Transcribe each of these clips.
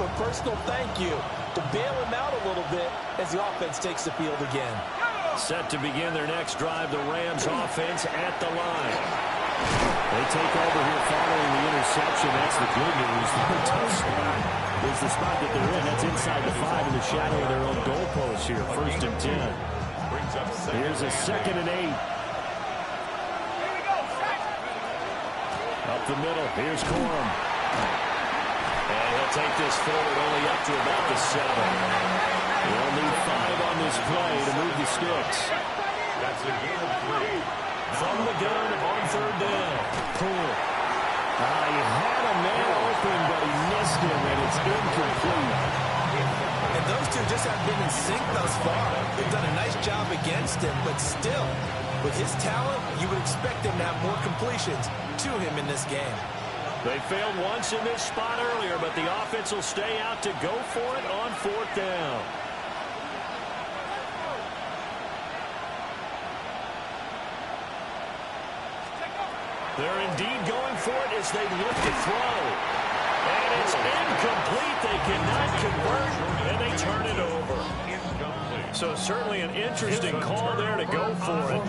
a personal thank you to bail him out a little bit as the offense takes the field again. Set to begin their next drive, the Rams offense at the line. They take over here following the interception. That's the good news. The tough spot is the spot that they're in. That's inside the 5 in the shadow of their own goalpost here. 1st and 10. Here's a 2nd and 8. Up the middle. Here's Corum. And he'll take this forward only up to about the 7. They'll need 5 on this play to move the sticks. That's a gain of 3. From the gun on 3rd down. Cool. He had a man open, but he missed him, and it's incomplete. And those two just have been in sync thus far. They've done a nice job against him, but still, with his talent, you would expect him to have more completions to him in this game. They failed once in this spot earlier, but the offense will stay out to go for it on 4th down. They're indeed going for it as they look to throw. And it's incomplete. They cannot convert, and they turn it over. So certainly an interesting call there to go for it.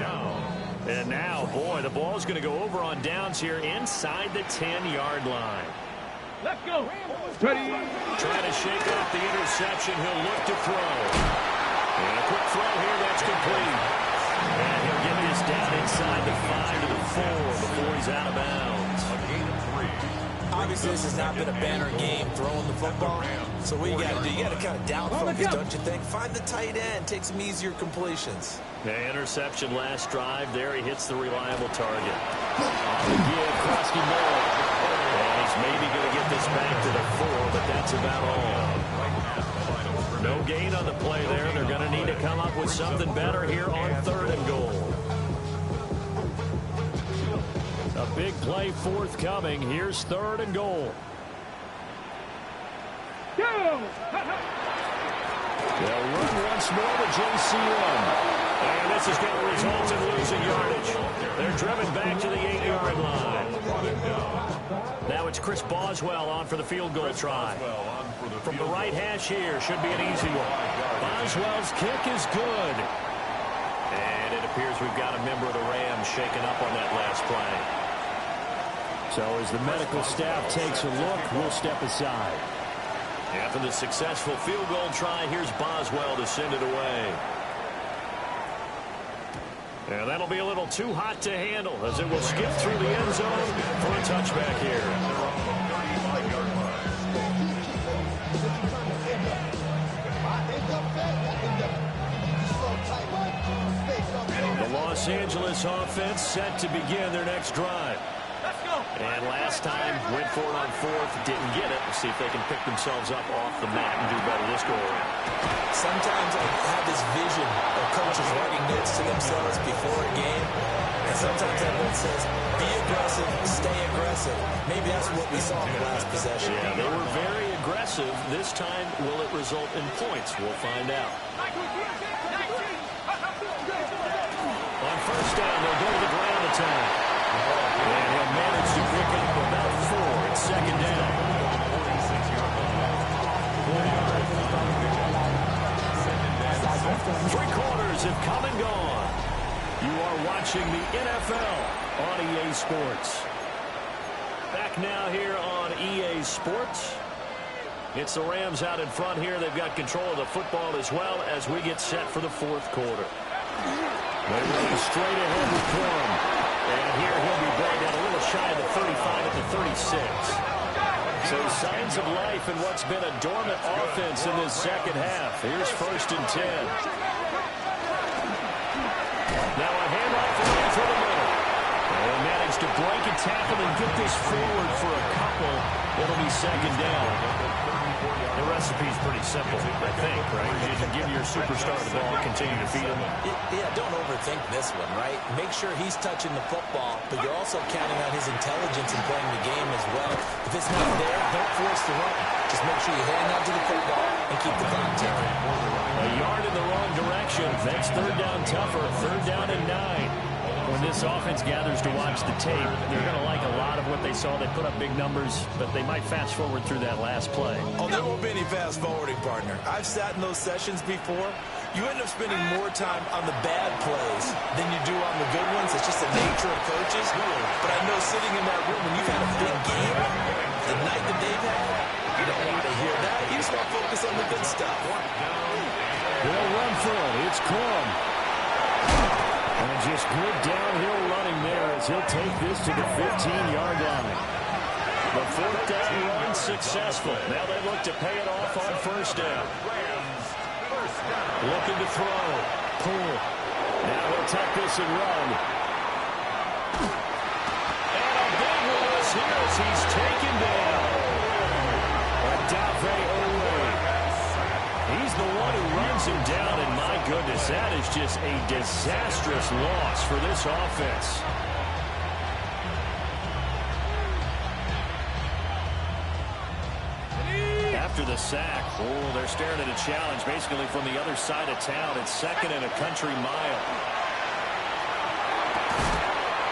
And now, boy, the ball's going to go over on downs here inside the 10-yard line. Let's go. Ready. Trying to shake off the interception. He'll look to throw. And a quick throw here. That's complete. And he'll get this down inside the 5 to the 4 before he's out of bounds. A gain of 3. Obviously, this has not been a banner game throwing the football. So what you got to do, you got to kind of down focus, don't you think? Find the tight end, take some easier completions. The interception last drive there. He hits the reliable target. On the give, Krosky Moore. And he's maybe going to get this back to the 4, but that's about all. No gain on the play there. They're going to need to come up with something better here on 3rd and goal. A big play forthcoming. Here's 3rd and goal. They'll run once more to JCM. And this is going to result in losing yardage. They're driven back to the 8-yard line. Now it's Chris Boswell on for the field goal try. From the right hash here, should be an easy one. Boswell's kick is good. And it appears we've got a member of the Rams shaken up on that last play. So as the medical staff takes a look, we'll step aside. After the successful field goal try, here's Boswell to send it away. And that'll be a little too hot to handle as it will skip through the end zone for a touchback here. The Los Angeles offense set to begin their next drive. And last time, went for it on 4th, didn't get it. We'll see if they can pick themselves up off the mat and do better this go around. Sometimes I have this vision of coaches writing notes to themselves before a game. And sometimes that note says, be aggressive, stay aggressive. Maybe that's what we saw in the last possession. Yeah, they were very aggressive. This time, will it result in points? We'll find out. On 1st down, they'll go to the ground attack. And he'll manage to pick up about 4 at 2nd down. 3 quarters have come and gone. You are watching the NFL on EA Sports. Back now here on EA Sports. It's the Rams out in front here. They've got control of the football as well as we get set for the 4th quarter. They run straight ahead with Corum. And here he'll be brought down a little shy of the 35 at the 36. So signs of life in what's been a dormant offense in this second half. Here's 1st and 10. Now a handoff away for the middle. They'll manage to break a tackle and get this forward for a couple. It'll be 2nd down. The recipe's pretty simple, I think, right? You can give your superstar the ball and continue to feed him. Yeah, don't overthink this one, right? Make sure he's touching the football, but you're also counting on his intelligence in playing the game as well. If it's not there, don't force the run. Just make sure you hang on to the football and keep the clock ticking. A yard in the wrong direction. That's 3rd down tougher. 3rd down and 9. When this offense gathers to watch the tape, they're going to like a lot of what they saw. They put up big numbers, but they might fast forward through that last play. Oh, there won't be any fast forwarding, partner. I've sat in those sessions before. You end up spending more time on the bad plays than you do on the good ones. It's just the nature of coaches. But I know sitting in that room, when you've had a big game, the night that they've had, you don't want to hear that. You just want to focus on the good stuff. They'll run for it. It's Corum. And just good downhill running there as he'll take this to the 15-yard line. The fourth down run successful. Now they look to pay it off on first down. Looking to throw. Pull. Now he'll tuck this and run. And a big loss here as he's taken down. Adave Owe. He's the one who runs him down, and my goodness, that is just a disastrous loss for this offense. After the sack, they're staring at a challenge basically from the other side of town. It's second and a country mile.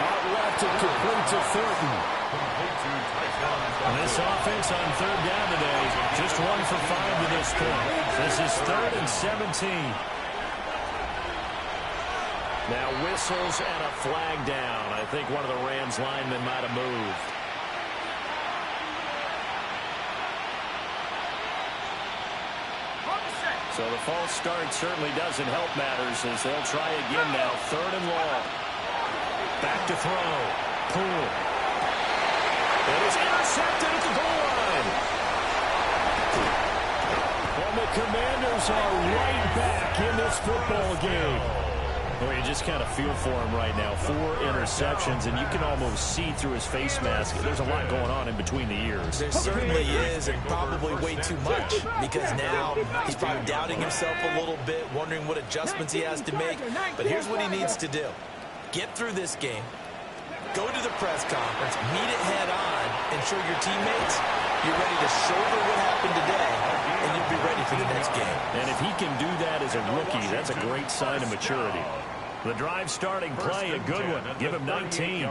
Out left and complete to Thornton. This offense on third down today, just 1 for 5 to this point. This is 3rd and 17. Now whistles and a flag down. I think one of the Rams linemen might have moved. So the false start certainly doesn't help matters as they'll try again now. 3rd and long. Back to throw. Pull. It is intercepted at the goal line. And the Commanders are right back in this football game. Well, you just kind of feel for him right now. 4 interceptions, and you can almost see through his face mask. There's a lot going on in between the ears. There certainly is, and probably way too much, because now he's probably doubting himself a little bit, wondering what adjustments he has to make. But here's what he needs to do. Get through this game. Go to the press conference, meet it head on, and show your teammates you're ready to shoulder what happened today, and you'll be ready for the next game. And if he can do that as a rookie, that's a great sign of maturity. The drive starting play, a good one. Give him 19.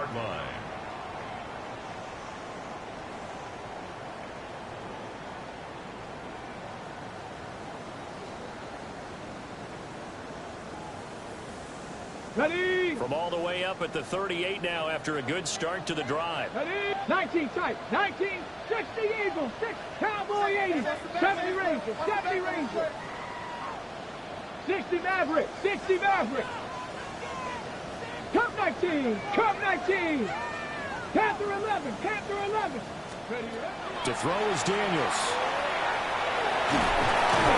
Ready. From all the way up at the 38 now after a good start to the drive. Ready. 19 tight. 19. 60 Eagles. 6 Cowboy 80. 70 Rangers. 70 Rangers. 60 Maverick. 60 Maverick. Cup 19. Cup 19. Panther 11. Panther 11. To throw is Daniels.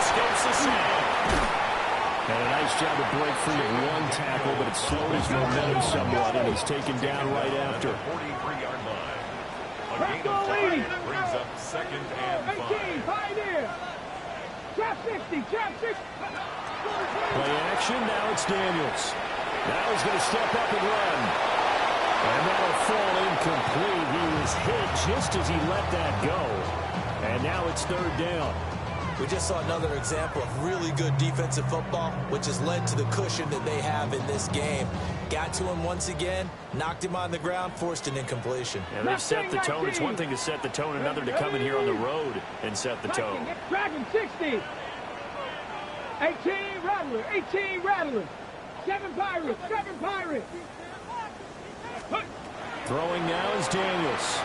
Escapes the sack. And a nice job to break free of 1 tackle, but it slowed his momentum somewhat, and he's taken down right after. 43-yard line. A gain of 5 brings up 2nd and 5. 18, Pioneer. Trap 60, trap 60. Play action, now it's Daniels. Now he's going to step up and run. And that'll fall incomplete. He was hit just as he let that go. And now it's 3rd down. We just saw another example of really good defensive football, which has led to the cushion that they have in this game. Got to him once again, knocked him on the ground, forced an incompletion. Yeah, they've set the tone. It's one thing to set the tone, another to come in here on the road and set the tone. Dragon 60. 18 Rattler. 18 Rattler. 7 Pirates. 7 Pirates. Throwing now is Daniels.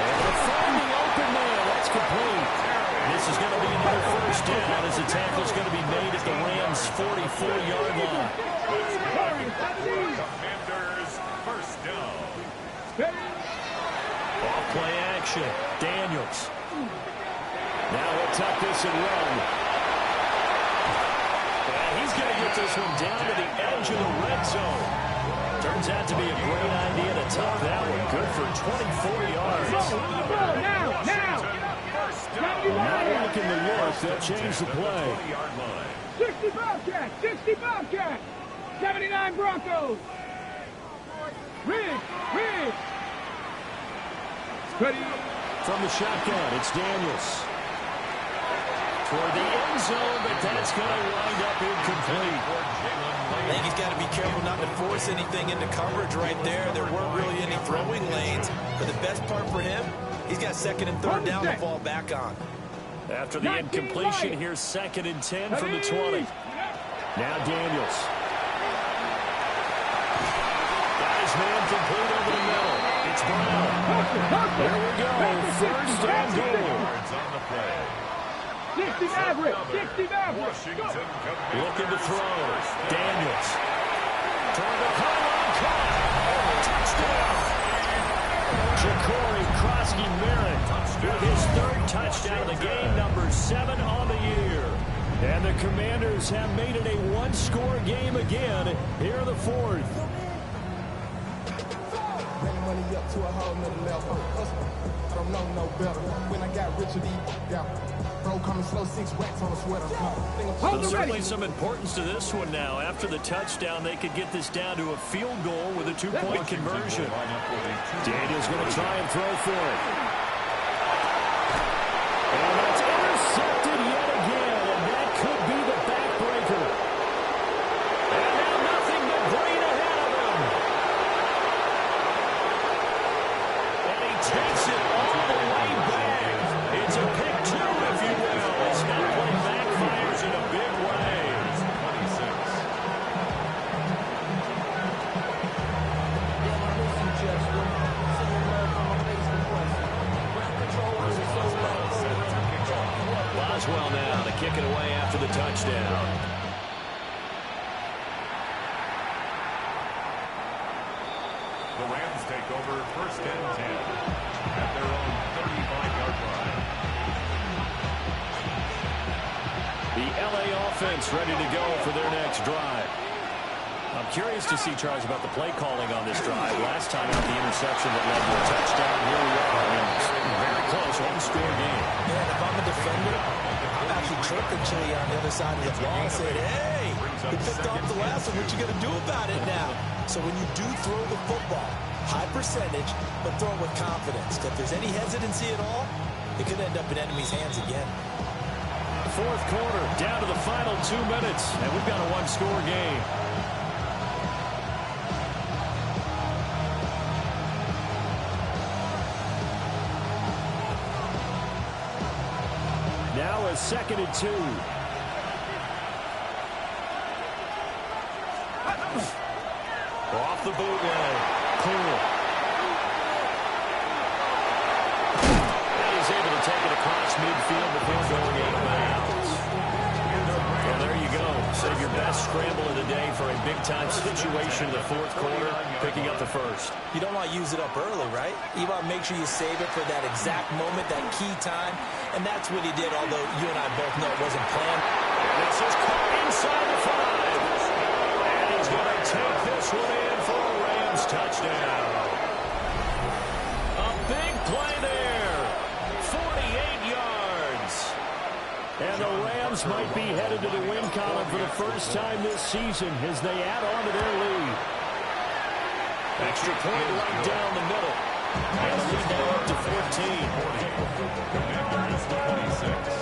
And finding open man. That's complete. This is going to be another first down as the tackle is going to be made at the Rams' 44-yard line. Commanders first down. Off play action. Daniels. Now he'll tuck this and run. And he's going to get this one down to the edge of the red zone. Turns out to be a great idea to tuck that one. Good for 24 yards. Now. Not liking the look. They'll change the play. 60 Bobcat. 60 Bobcat. 79 Broncos. Ridge. Ready. From the shotgun, it's Daniels. toward the end zone, but that's going to wind up incomplete. I think he's got to be careful not to force anything into coverage right there. There weren't really any throwing lanes, but the best part for him, he's got second and third down to fall back on. After the incompletion, here's 2nd and 10 from the 20. Now Daniels. Got his man complete over the middle. It's Brown. There we go. 1st and goal. 60 Maverick. 60 Maverick. Looking to throw. Daniels. Toward the pylon. Caught. Touchdown. Ja'Cory Krosky-Merritt with his 3rd touchdown of the game, number 7 on the year. And the Commanders have made it a one-score game again here in the 4th. Money up to a whole nother level. I don't know no better. When I got richer, bro coming slow, 6 racks on a sweater. But certainly some importance to this one now. After the touchdown, they could get this down to a field goal with a 2-point conversion. Daniels going to try and throw for it. And that's intercepted yet again, and that could be the backbreaker. And now nothing but green ahead of him. And he takes it all the way back. It's a pick 2, if you will. It's not play backfires in a big way. Boswell now to kick it away after the touchdown. The Rams take over 1st and 10 at their own 35-yard line. The LA offense ready to go for their next drive. I'm curious to see, Charles, about the play calling on this drive. Last time out, the interception that led to a touchdown. Here we are. I mean, very close, one-score game. Yeah, and if I'm a defender, I'm actually chirping Chili on the other side of the ball and saying, hey, we picked off the last one. What you going to do about it now? So when you do throw the football, high percentage, but throw it with confidence. If there's any hesitancy at all, it could end up in enemy's hands again. 4th quarter, down to the final 2 minutes, and we've got a one-score game. Now a 2nd and 2. Off the bootleg. Cool. And he's able to take it across midfield before going out of bounds. Well, there you go. Save your best scramble of the day for a big-time situation in the 4th quarter, picking up the 1st. You don't want to use it up early, right? You want to make sure you save it for that exact moment, that key time. And that's what he did, although you and I both know it wasn't planned. This is caught inside the 5. And he's going to take this one in for a Rams touchdown. A big play there. 48 yards. And the Rams might be headed to the win column for the first time this season as they add on to their lead. Extra point right down the middle. And the lead now up to 14. Commanders 26.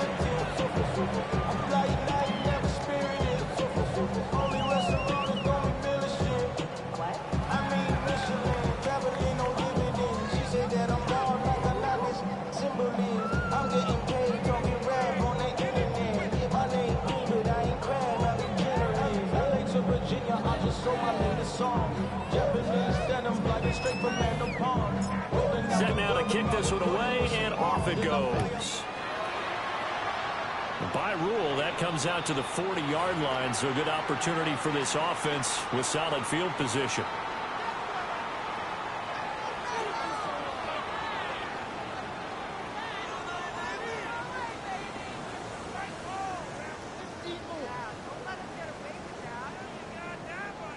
Set now to kick this one away, and off it goes. By rule, that comes out to the 40-yard line, so good opportunity for this offense with solid field position.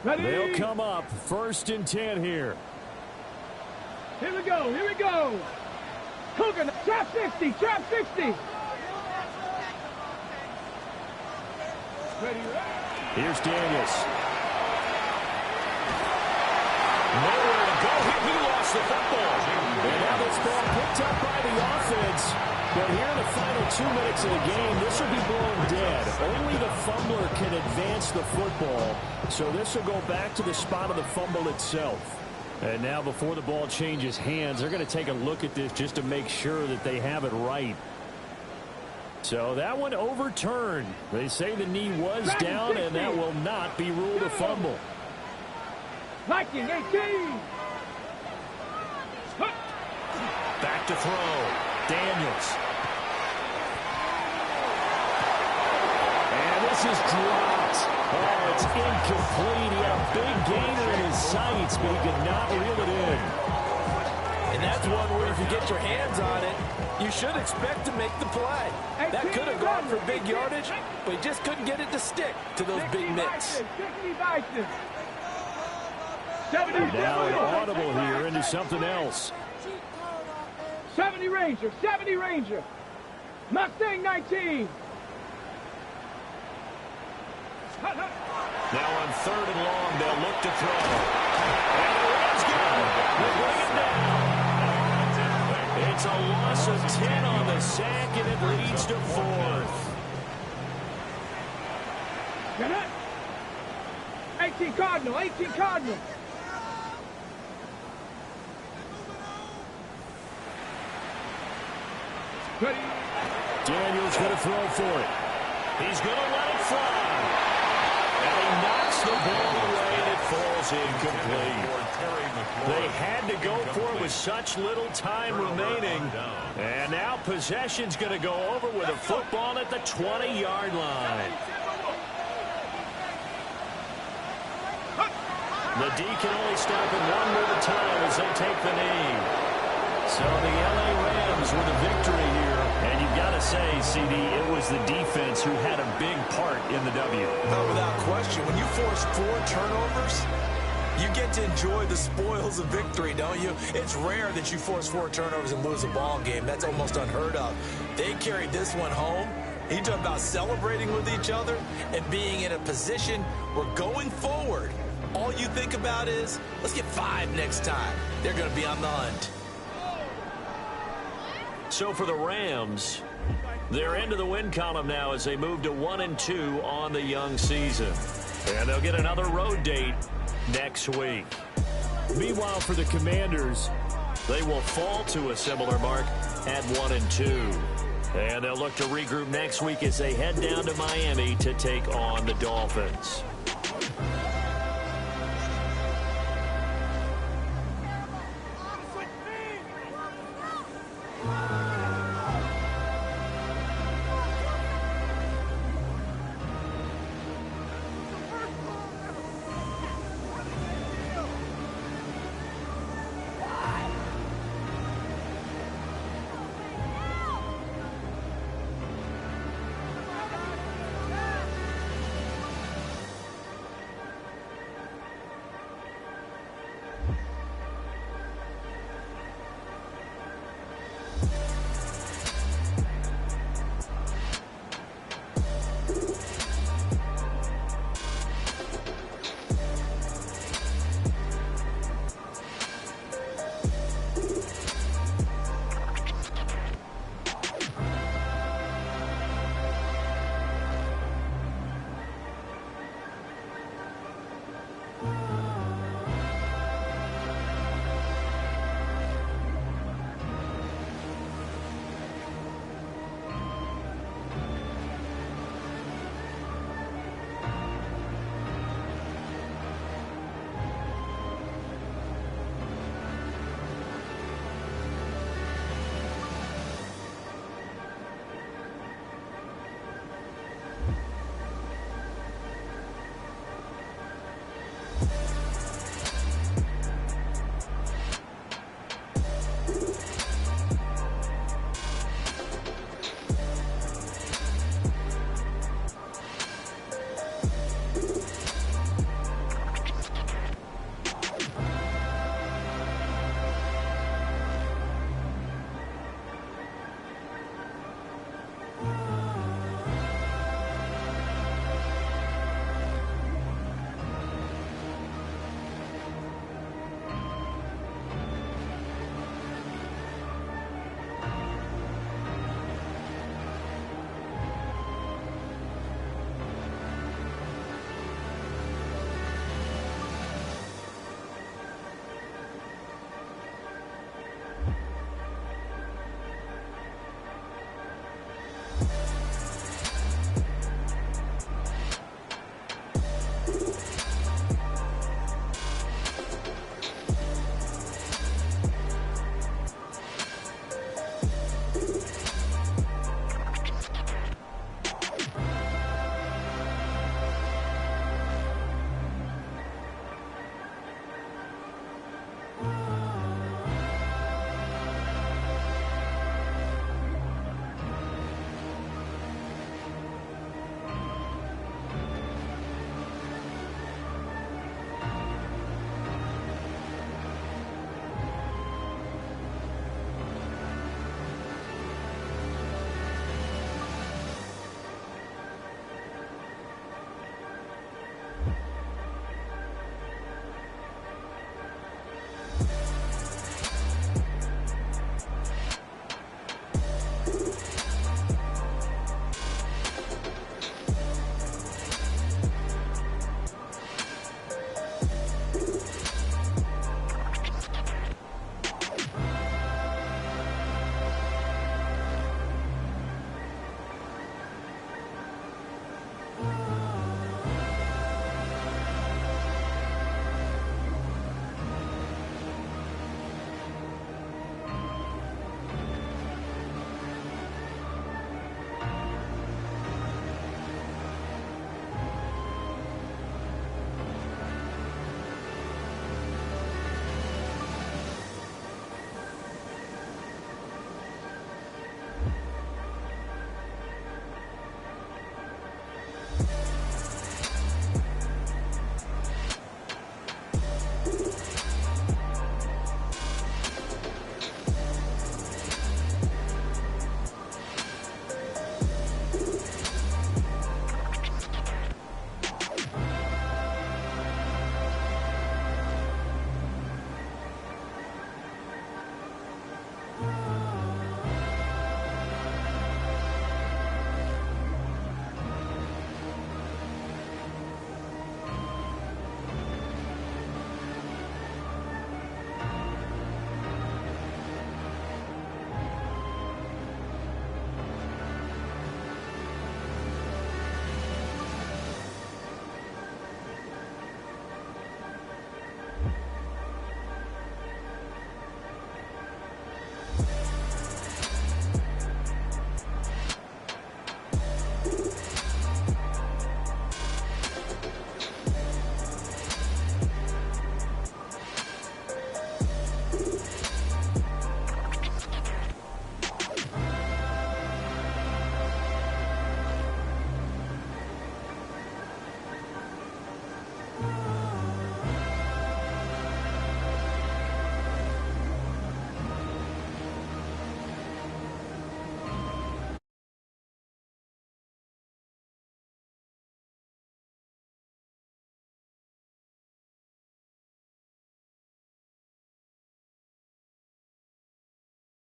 Ready? They'll come up 1st and 10 here. Here we go. Here we go. Cooking. Trap 60. Trap 60. Ready. Here's Daniels. Nowhere to go. He lost the football. And now this ball picked up by the offense. But here in the final 2 minutes of the game, this will be blown dead. Only the fumbler can advance the football, so this will go back to the spot of the fumble itself. And now before the ball changes hands, they're going to take a look at this just to make sure that they have it right. So that one overturned. They say the knee was down, and that will not be ruled a fumble. Viking 18. Back to throw. Daniels. And this is dropped. Oh, it's incomplete. He had a big gainer in his sights, but he could not reel it in. And that's one where if you get your hands on it, you should expect to make the play. That could have gone for big yardage, but he just couldn't get it to stick to those big mitts. Now an audible here into something else. 70 Ranger, 70 Ranger. Mustang 19. Now on 3rd and long, they'll look to throw. And the Rams get him. They bring it down. It's a loss of 10 on the sack, and it leads to 4th. 18 Cardinal, 18 Cardinal. Daniels going to throw for it. He's going to let it fly. And he knocks the ball away, and it falls incomplete. They had to go for it with such little time remaining. And now possession's going to go over with a football at the 20-yard line. The D can only stop it one more time as they take the knee. So the L.A. Rams with a victory here. And you've got to say, CD, it was the defense who had a big part in the W. Oh, without question. When you force 4 turnovers, you get to enjoy the spoils of victory, don't you? It's rare that you force 4 turnovers and lose a ball game. That's almost unheard of. They carried this one home. You talk about celebrating with each other and being in a position where going forward, all you think about is, let's get 5 next time. They're going to be on the hunt. So for the Rams, they're into the win column now as they move to 1-2 on the young season. And they'll get another road date next week. Meanwhile, for the Commanders, they will fall to a similar mark at 1-2. And they'll look to regroup next week as they head down to Miami to take on the Dolphins.